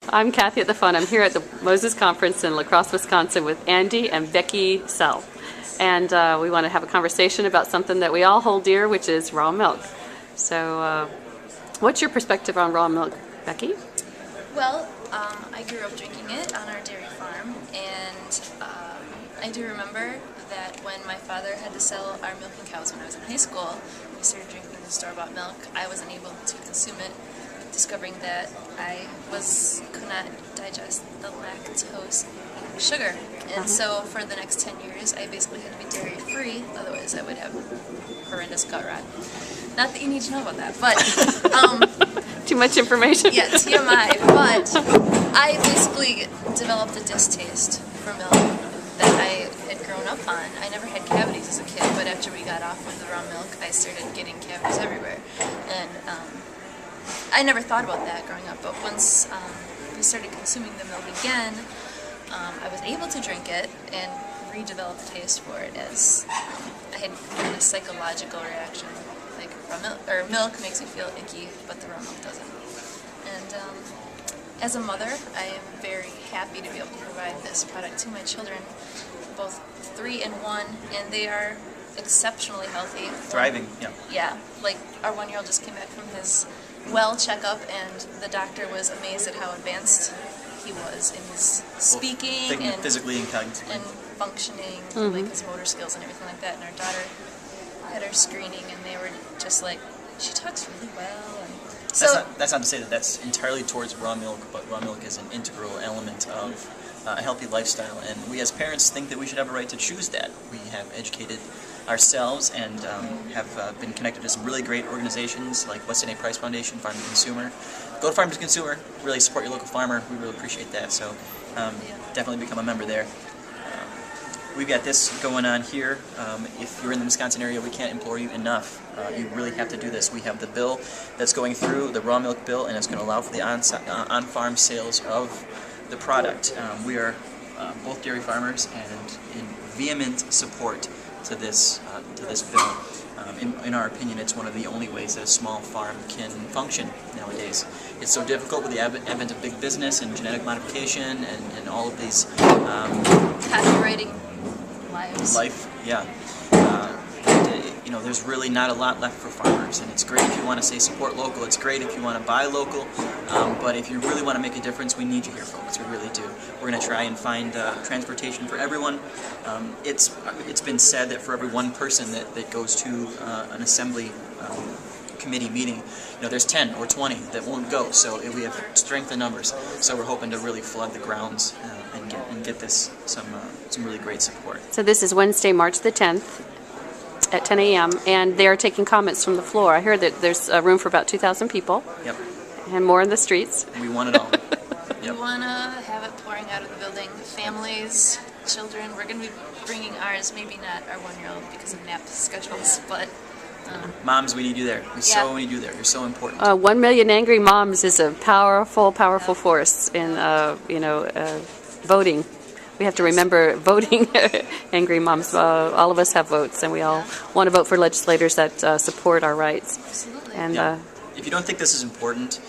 I'm Kathy at the Fun. I'm here at the Moses Conference in La Crosse, Wisconsin with Andy and Becky Sell. And we want to have a conversation about something that we all hold dear, which is raw milk. So what's your perspective on raw milk, Becky? Well, I grew up drinking it on our dairy farm, and I do remember that when my father had to sell our milking cows when I was in high school, we started drinking the store-bought milk. I wasn't able to consume it, discovering that I could not digest the lactose sugar. And so for the next 10 years, I basically had to be dairy-free, otherwise I would have horrendous gut rot. Not that you need to know about that, but... Too much information? Yeah, TMI, but I basically developed a distaste for milk that I had grown up on. I never had cavities as a kid, but after we got off of the raw milk, I started getting cavities everywhere. And I never thought about that growing up, but once we started consuming the milk again, I was able to drink it and redevelop a taste for it, as I had a psychological reaction. Like milk makes me feel icky, but the raw milk doesn't. And as a mother, I am very happy to be able to provide this product to my children, both 3 and 1, and they are exceptionally healthy. Thriving, yeah. Yeah, like our 1-year-old just came back from his well checkup, and the doctor was amazed at how advanced he was in his speaking and physically and cognitively and functioning, like his motor skills and everything like that. And our daughter had her screening, and they were just like, she talks really well. And so that's not to say that that's entirely towards raw milk, but raw milk is an integral element of a healthy lifestyle, and we as parents think that we should have a right to choose that. We have educated ourselves and have been connected to some really great organizations like West Sydney Price Foundation, Farm to Consumer. Go to Farm to Consumer, really support your local farmer. We really appreciate that, so definitely become a member there. We've got this going on here. If you're in the Wisconsin area, we can't implore you enough. You really have to do this. We have the bill that's going through, the raw milk bill, and it's going to allow for the on-farm sales of the product. We are both dairy farmers and in vehement support to this bill. In our opinion, it's one of the only ways that a small farm can function nowadays. It's so difficult with the advent of big business and genetic modification and all of these copywriting life, yeah. There's really not a lot left for farmers, and it's great if you want to say support local. It's great if you want to buy local, but if you really want to make a difference, we need you here, folks. We really do. We're going to try and find transportation for everyone. It's been said that for every one person that goes to an assembly committee meeting, there's 10 or 20 that won't go. So we have strength in numbers. So we're hoping to really flood the grounds and get this some really great support. So this is Wednesday, March the 10th at 10 a.m. and they are taking comments from the floor. I heard that there's room for about 2,000 people. Yep. And more in the streets. We want it all. We want to have it pouring out of the building. Families, children. We're going to be bringing ours, maybe not our 1-year-old because of nap schedules, but... Moms, we need you there. We so need you there. You're so important. 1 million angry moms is a powerful force in, voting. We have to remember voting. Angry moms. All of us have votes, and we all want to vote for legislators that support our rights. Absolutely. And if you don't think this is important,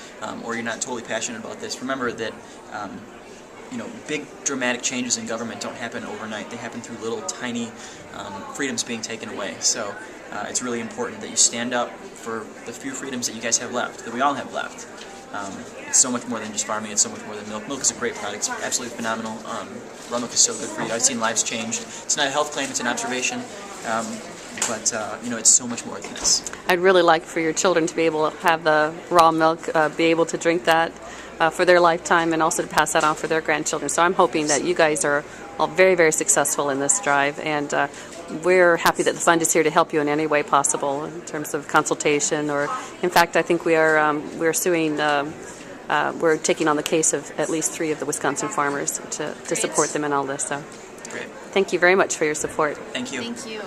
or you're not totally passionate about this, remember that big dramatic changes in government don't happen overnight. They happen through little tiny freedoms being taken away. So it's really important that you stand up for the few freedoms that you guys have left, that we all have left. It's so much more than just farming. It's so much more than milk. Milk is a great product. It's absolutely phenomenal. Raw milk is so good for you. I've seen lives changed. It's not a health claim. It's an observation. But it's so much more than this. I'd really like for your children to be able to have the raw milk, be able to drink that for their lifetime, and also to pass that on for their grandchildren. So I'm hoping that you guys are all very, very successful in this drive, and we're happy that the fund is here to help you in any way possible in terms of consultation, or in fact I think we're suing, we're taking on the case of at least 3 of the Wisconsin farmers to support them in all this. So Great. Thank you very much for your support. Thank you. Thank you.